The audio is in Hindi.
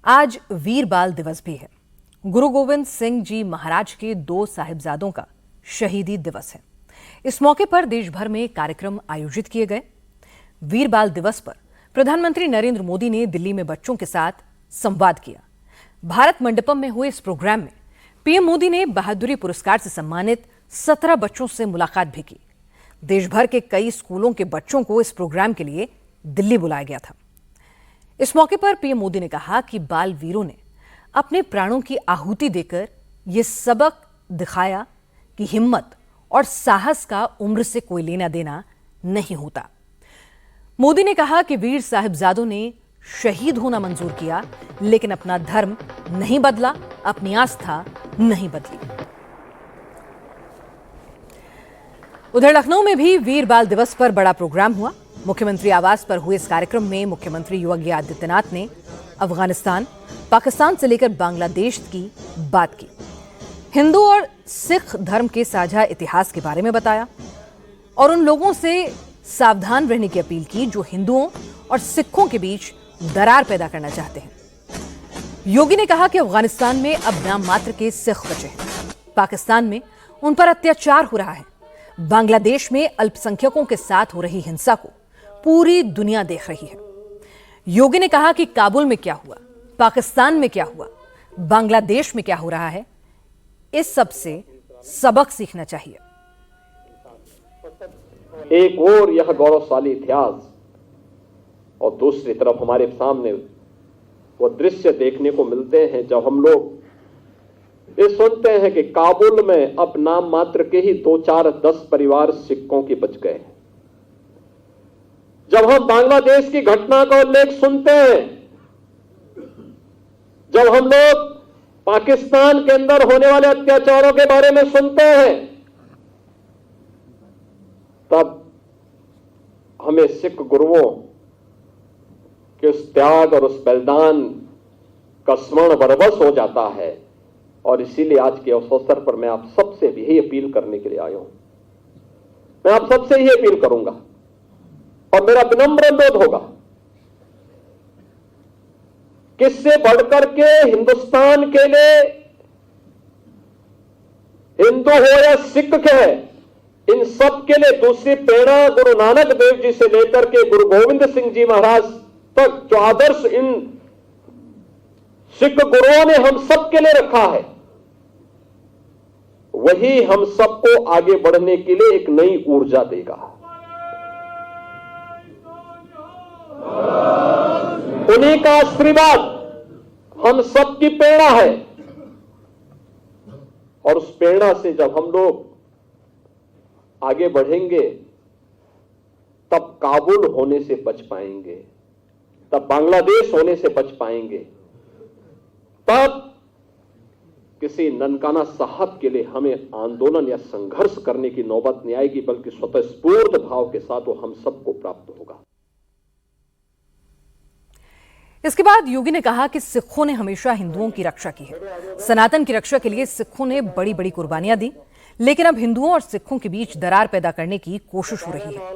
आज वीर बाल दिवस भी है। गुरु गोविंद सिंह जी महाराज के 2 साहिबजादों का शहीदी दिवस है। इस मौके पर देश भर में कार्यक्रम आयोजित किए गए। वीर बाल दिवस पर प्रधानमंत्री नरेंद्र मोदी ने दिल्ली में बच्चों के साथ संवाद किया। भारत मंडपम में हुए इस प्रोग्राम में पीएम मोदी ने बहादुरी पुरस्कार से सम्मानित 17 बच्चों से मुलाकात भी की। देश भर के कई स्कूलों के बच्चों को इस प्रोग्राम के लिए दिल्ली बुलाया गया था। इस मौके पर पीएम मोदी ने कहा कि बाल वीरों ने अपने प्राणों की आहुति देकर यह सबक दिखाया कि हिम्मत और साहस का उम्र से कोई लेना देना नहीं होता। मोदी ने कहा कि वीर साहिबजादों ने शहीद होना मंजूर किया, लेकिन अपना धर्म नहीं बदला, अपनी आस्था नहीं बदली। उधर लखनऊ में भी वीर बाल दिवस पर बड़ा प्रोग्राम हुआ। मुख्यमंत्री आवास पर हुए इस कार्यक्रम में मुख्यमंत्री योगी आदित्यनाथ ने अफगानिस्तान, पाकिस्तान से लेकर बांग्लादेश की बात की। हिंदू और सिख धर्म के साझा इतिहास के बारे में बताया और उन लोगों से सावधान रहने की अपील की जो हिंदुओं और सिखों के बीच दरार पैदा करना चाहते हैं। योगी ने कहा कि अफगानिस्तान में अब नाम मात्र के सिख बचे हैं। पाकिस्तान में उन पर अत्याचार हो रहा है। बांग्लादेश में अल्पसंख्यकों के साथ हो रही हिंसा को पूरी दुनिया देख रही है। योगी ने कहा कि काबुल में क्या हुआ, पाकिस्तान में क्या हुआ, बांग्लादेश में क्या हो रहा है, इस सब से सबक सीखना चाहिए। एक और यह गौरवशाली इतिहास और दूसरी तरफ हमारे सामने वो दृश्य देखने को मिलते हैं जब हम लोग ये सुनते हैं कि काबुल में अब नाम मात्र के ही 2, 4, 10 परिवार सिखों के बच गए। जब हम बांग्लादेश की घटना का उल्लेख सुनते हैं, जब हम लोग पाकिस्तान के अंदर होने वाले अत्याचारों के बारे में सुनते हैं, तब हमें सिख गुरुओं के उस त्याग और उस बलिदान का स्मरण बरबस हो जाता है। और इसीलिए आज के उस अवसर पर मैं आप सबसे भी यही अपील करने के लिए आया हूं। मैं आप सबसे यही अपील करूंगा और मेरा विनम्र अनुरोध होगा किससे बढ़कर के हिंदुस्तान के लिए, हिंदू हो या सिख के, इन सब के लिए दूसरी प्रेरणा गुरु नानक देव जी से लेकर के गुरु गोविंद सिंह जी महाराज तक जो आदर्श इन सिख गुरुओं ने हम सब के लिए रखा है, वही हम सबको आगे बढ़ने के लिए एक नई ऊर्जा देगा। उन्हीं का आशीर्वाद हम सबकी प्रेरणा है और उस प्रेरणा से जब हम लोग आगे बढ़ेंगे तब काबुल होने से बच पाएंगे, तब बांग्लादेश होने से बच पाएंगे, तब किसी ननकाना साहब के लिए हमें आंदोलन या संघर्ष करने की नौबत नहीं आएगी, बल्कि स्वतःस्फूर्त भाव के साथ वो हम सबको प्राप्त होगा। इसके बाद योगी ने कहा कि सिखों ने हमेशा हिंदुओं की रक्षा की है। सनातन की रक्षा के लिए सिखों ने बड़ी बड़ी कुर्बानियां दी, लेकिन अब हिंदुओं और सिखों के बीच दरार पैदा करने की कोशिश हो रही है।